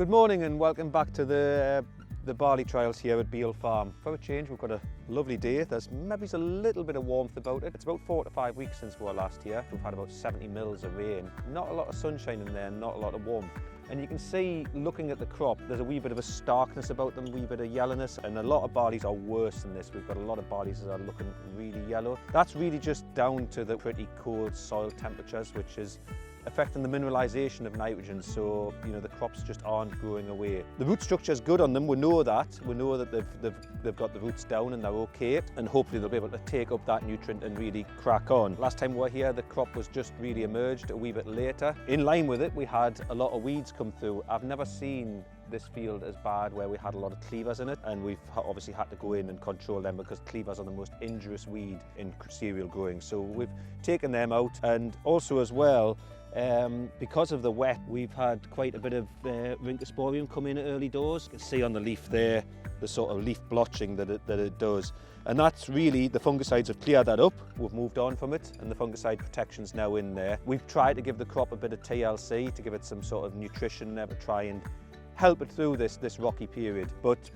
Good morning and welcome back to the barley trials here at Beal Farm. For a change, we've got a lovely day. There's maybe a little bit of warmth about it. It's about 4 to 5 weeks since we were last here. We've had about 70 mils of rain. Not a lot of sunshine in there, not a lot of warmth. And you can see, looking at the crop, there's a wee bit of a starkness about them, a wee bit of yellowness, and a lot of barleys are worse than this. We've got a lot of barleys that are looking really yellow. That's really just down to the pretty cold soil temperatures, which is affecting the mineralisation of nitrogen, so the crops just aren't growing away. The root structure is good on them, we know that. We know that they've got the roots down and they're okay, and hopefully they'll be able to take up that nutrient and really crack on. Last time we were here, the crop was just really emerged a wee bit later. In line with it, we had a lot of weeds come through. I've never seen this field as bad where we had a lot of cleavers in it, and we've obviously had to go in and control them because cleavers are the most injurious weed in cereal growing. So we've taken them out, and also as well, because of the wet, we've had quite a bit of Rhynchosporium come in at early doors. You can see on the leaf there the sort of leaf blotching that it does, and that's really, the fungicides have cleared that up. We've moved on from it, and the fungicide protection's now in there. We've tried to give the crop a bit of TLC to give it some sort of nutrition there to try and help it through this rocky period. But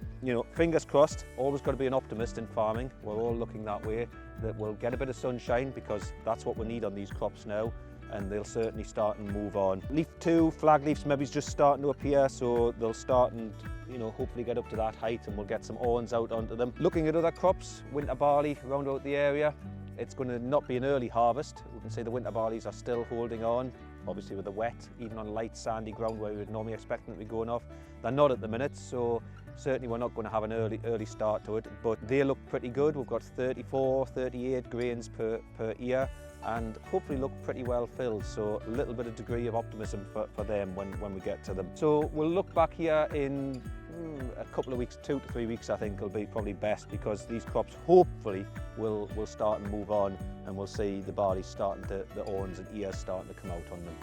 fingers crossed, always got to be an optimist in farming. We're all looking that way, that we'll get a bit of sunshine because that's what we need on these crops now, and they'll certainly start and move on. Leaf 2, flag leaves maybe just starting to appear, so they'll start and hopefully get up to that height, and we'll get some awns out onto them. Looking at other crops, winter barley round about the area, it's going to not be an early harvest. We can say the winter barleys are still holding on, obviously with the wet, even on light sandy ground where we would normally expect them to be going off. They're not at the minute, so certainly we're not going to have an early start to it, but they look pretty good. We've got 34, 38 grains per ear, and hopefully look pretty well filled, so a little bit of degree of optimism for them when we get to them. So we'll look back here in a couple of weeks, 2 to 3 weeks I think will be probably best, because these crops hopefully will start and move on, and we'll see the barley starting to, the awns and ears starting to come out on them.